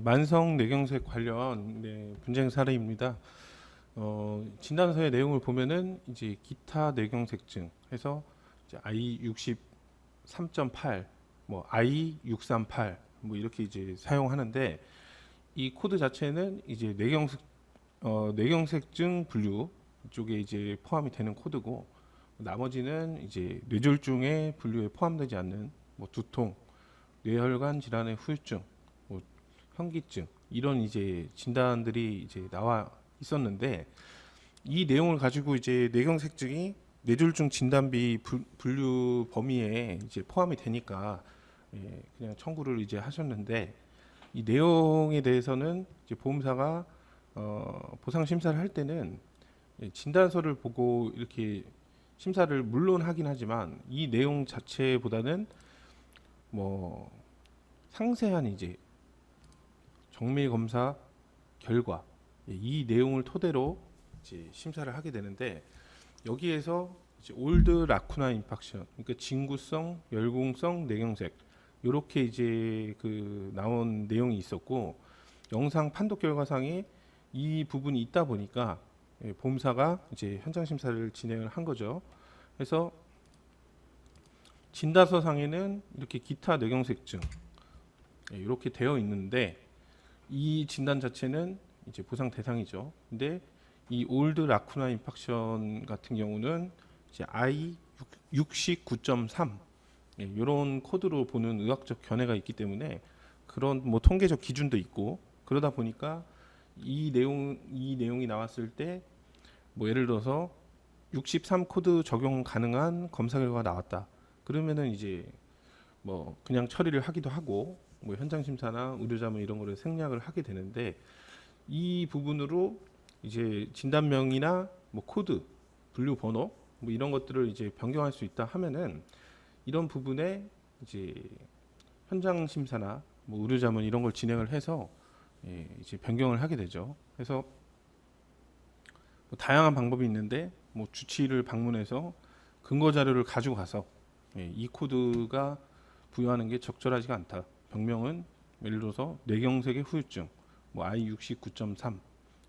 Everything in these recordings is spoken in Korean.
만성 뇌경색 관련 분쟁 사례입니다. 진단서의 내용을 보면은 이제 기타 뇌경색증 해서 이제 I63.8, 뭐 I638 뭐 이렇게 이제 사용하는데 이 코드 자체는 이제 뇌경색증 분류 쪽에 이제 포함이 되는 코드고 나머지는 이제 뇌졸중의 분류에 포함되지 않는 뭐 두통, 뇌혈관 질환의 후유증, 뭐 현기증 이런 이제 진단들이 이제 나와 있었는데 이 내용을 가지고 이제 뇌경색증이 뇌졸중 진단비 분류 범위에 이제 포함이 되니까 그냥 청구를 이제 하셨는데 이 내용에 대해서는 이제 보험사가 보상 심사를 할 때는 진단서를 보고 이렇게 심사를 물론 하긴 하지만 이 내용 자체보다는 뭐 상세한 이제 정밀 검사 결과 이 내용을 토대로 이제 심사를 하게 되는데 여기에서 이제 올드 라쿠나 임팍션, 그러니까 진구성, 열공성 뇌경색 이렇게 이제 그 나온 내용이 있었고 영상 판독 결과상에 이 부분이 있다 보니까 보험사가 이제 현장 심사를 진행을 한 거죠. 그래서 진단서상에는 이렇게 기타 뇌경색증 이렇게 되어 있는데 이 진단 자체는 이제 보상 대상이죠. 근데 이 올드 라쿠나 임팍션 같은 경우는 이제 I69.3 이런 코드로 보는 의학적 견해가 있기 때문에 그런 뭐 통계적 기준도 있고 그러다 보니까 이 내용이 나왔을 때 뭐 예를 들어서 63 코드 적용 가능한 검사 결과가 나왔다. 그러면은 이제 뭐 그냥 처리를 하기도 하고 뭐 현장 심사나 의료자문 이런 거를 생략을 하게 되는데 이 부분으로 이제 진단명이나 뭐 코드, 분류 번호 뭐 이런 것들을 이제 변경할 수 있다 하면은 이런 부분에 이제 현장 심사나 뭐 의료자문 이런 걸 진행을 해서 이제 변경을 하게 되죠. 그래서 뭐 다양한 방법이 있는데 뭐 주치의를 방문해서 근거 자료를 가지고 가서 이 코드가 부여하는 게 적절하지가 않다. 병명은 예를 들어서 뇌경색의 후유증, 뭐 I69.3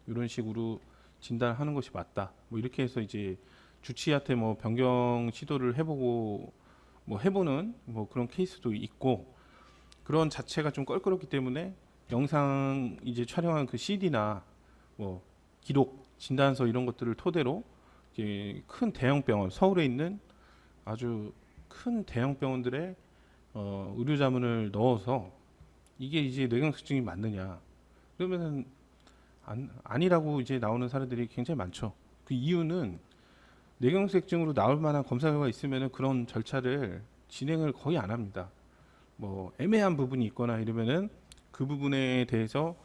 이런 식으로 진단하는 것이 맞다. 뭐 이렇게 해서 이제 주치의한테 뭐 변경 시도를 해보고 뭐 해보는 뭐 그런 케이스도 있고 그런 자체가 좀 껄끄럽기 때문에 영상 이제 촬영한 그 CD나 뭐 기록, 진단서 이런 것들을 토대로 이제 큰 대형 병원, 서울에 있는 아주 큰 대형 병원들의 의료자문을 넣어서 이게 이제 뇌경색증이 맞느냐 그러면은 아니라고 이제 나오는 사례들이 굉장히 많죠. 그 이유는 뇌경색증으로 나올 만한 검사 결과가 있으면은 그런 절차를 진행을 거의 안 합니다. 뭐 애매한 부분이 있거나 이러면은 그 부분에 대해서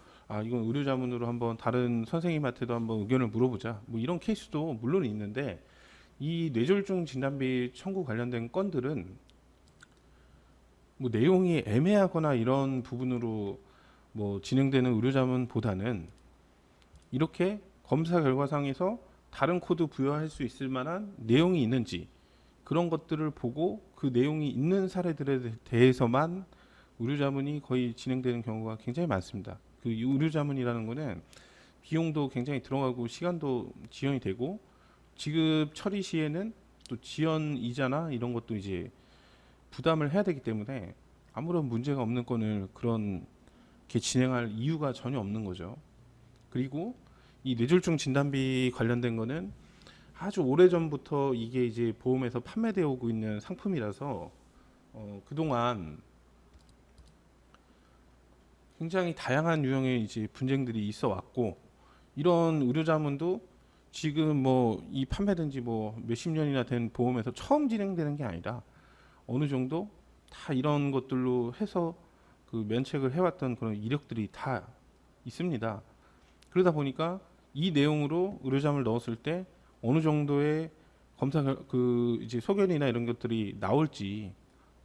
이건 의료자문으로 한번 다른 선생님한테도 한번 의견을 물어보자. 뭐 이런 케이스도 물론 있는데 이 뇌졸중 진단비 청구 관련된 건들은 뭐 내용이 애매하거나 이런 부분으로 뭐 진행되는 의료자문보다는 이렇게 검사 결과상에서 다른 코드 부여할 수 있을 만한 내용이 있는지 그런 것들을 보고 그 내용이 있는 사례들에 대해서만 의료자문이 거의 진행되는 경우가 굉장히 많습니다. 그 의료자문이라는 거는 비용도 굉장히 들어가고 시간도 지연이 되고 지급 처리 시에는 또 지연 이자나 이런 것도 이제 부담을 해야 되기 때문에 아무런 문제가 없는 건을 그런 게 진행할 이유가 전혀 없는 거죠. 그리고 이 뇌졸중 진단비 관련된 거는 아주 오래전부터 이게 이제 보험에서 판매되어 오고 있는 상품이라서 그동안 굉장히 다양한 유형의 이제 분쟁들이 있어 왔고 이런 의료자문도 지금 뭐 이 판매된 지 뭐 몇십 년이나 된 보험에서 처음 진행되는 게 아니라 어느 정도 다 이런 것들로 해서 그 면책을 해왔던 그런 이력들이 다 있습니다. 그러다 보니까 이 내용으로 의료자문을 넣었을 때 어느 정도의 그 이제 소견이나 이런 것들이 나올지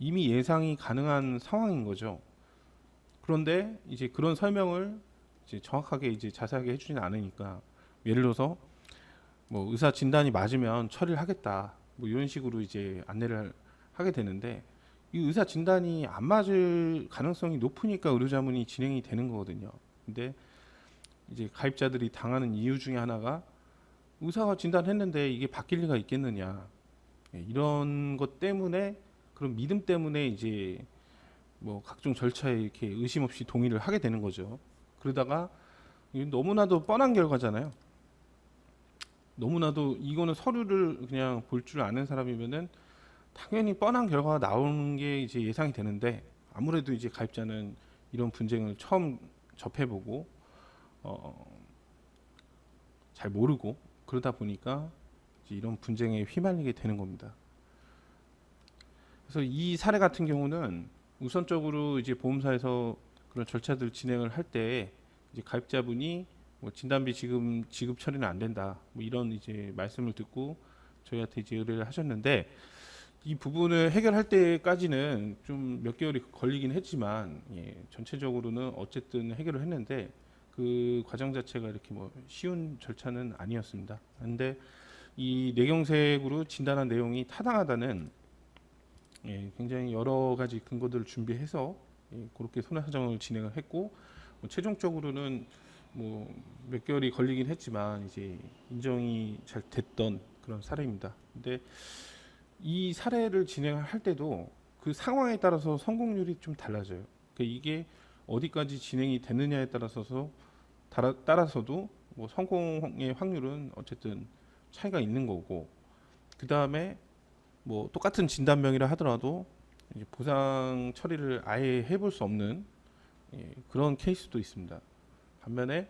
이미 예상이 가능한 상황인 거죠. 그런데 이제 그런 설명을 이제 정확하게 이제 자세하게 해주지는 않으니까 예를 들어서 뭐 의사 진단이 맞으면 처리를 하겠다 뭐 이런 식으로 이제 안내를 하게 되는데 이 의사 진단이 안 맞을 가능성이 높으니까 의료자문이 진행이 되는 거거든요. 근데 이제 가입자들이 당하는 이유 중에 하나가 의사가 진단했는데 이게 바뀔 리가 있겠느냐. 예, 이런 것 때문에 그런 믿음 때문에 이제 뭐 각종 절차에 이렇게 의심 없이 동의를 하게 되는 거죠. 그러다가 이게 너무나도 뻔한 결과잖아요. 너무나도 이거는 서류를 그냥 볼 줄 아는 사람이면은 당연히 뻔한 결과가 나오는 게 이제 예상이 되는데 아무래도 이제 가입자는 이런 분쟁을 처음 접해보고 잘 모르고 그러다 보니까 이제 이런 분쟁에 휘말리게 되는 겁니다. 그래서 이 사례 같은 경우는 우선적으로 이제 보험사에서 그런 절차들 진행을 할 때 이제 가입자분이 뭐 진단비 지금 지급 처리는 안 된다 뭐 이런 이제 말씀을 듣고 저희한테 이제 의뢰를 하셨는데 이 부분을 해결할 때까지는 좀 몇 개월이 걸리긴 했지만 예, 전체적으로는 어쨌든 해결을 했는데 그 과정 자체가 이렇게 뭐 쉬운 절차는 아니었습니다. 근데 이 뇌경색으로 진단한 내용이 타당하다는 예, 굉장히 여러 가지 근거들을 준비해서 예, 그렇게 손해사정을 진행을 했고 뭐 최종적으로는 뭐 몇 개월이 걸리긴 했지만 이제 인정이 잘 됐던 그런 사례입니다. 근데 이 사례를 진행할 때도 그 상황에 따라서 성공률이 좀 달라져요. 그러니까 이게 어디까지 진행이 됐느냐에 따라서도 뭐 성공의 확률은 어쨌든 차이가 있는 거고 그 다음에 뭐 똑같은 진단명이라 하더라도 이제 보상 처리를 아예 해볼 수 없는 예, 그런 케이스도 있습니다. 반면에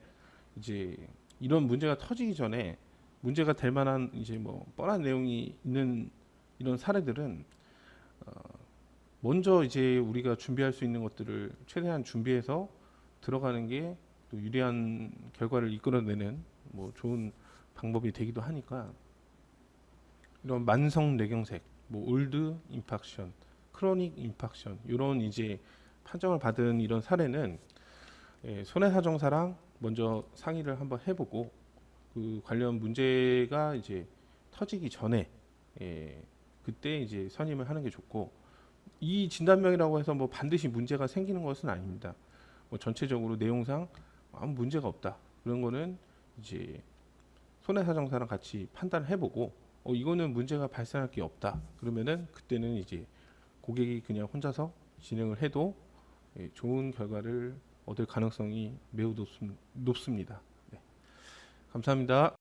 이제 이런 문제가 터지기 전에 문제가 될 만한 이제 뭐 뻔한 내용이 있는 이런 사례들은 먼저 이제 우리가 준비할 수 있는 것들을 최대한 준비해서 들어가는 게 또 유리한 결과를 이끌어내는 뭐 좋은 방법이 되기도 하니까 이런 만성 뇌경색, 뭐 올드 임팍션, 크로닉 임팍션 이런 이제 판정을 받은 이런 사례는 예, 손해사정사랑 먼저 상의를 한번 해보고 그 관련 문제가 이제 터지기 전에 예, 그때 이제 선임을 하는 게 좋고 이 진단명이라고 해서 뭐 반드시 문제가 생기는 것은 아닙니다. 뭐 전체적으로 내용상 아무 문제가 없다. 그런 거는 이제 손해사정사랑 같이 판단을 해보고 이거는 문제가 발생할 게 없다. 그러면은 그때는 이제 고객이 그냥 혼자서 진행을 해도 예, 좋은 결과를 얻을 가능성이 매우 높습니다. 네, 감사합니다.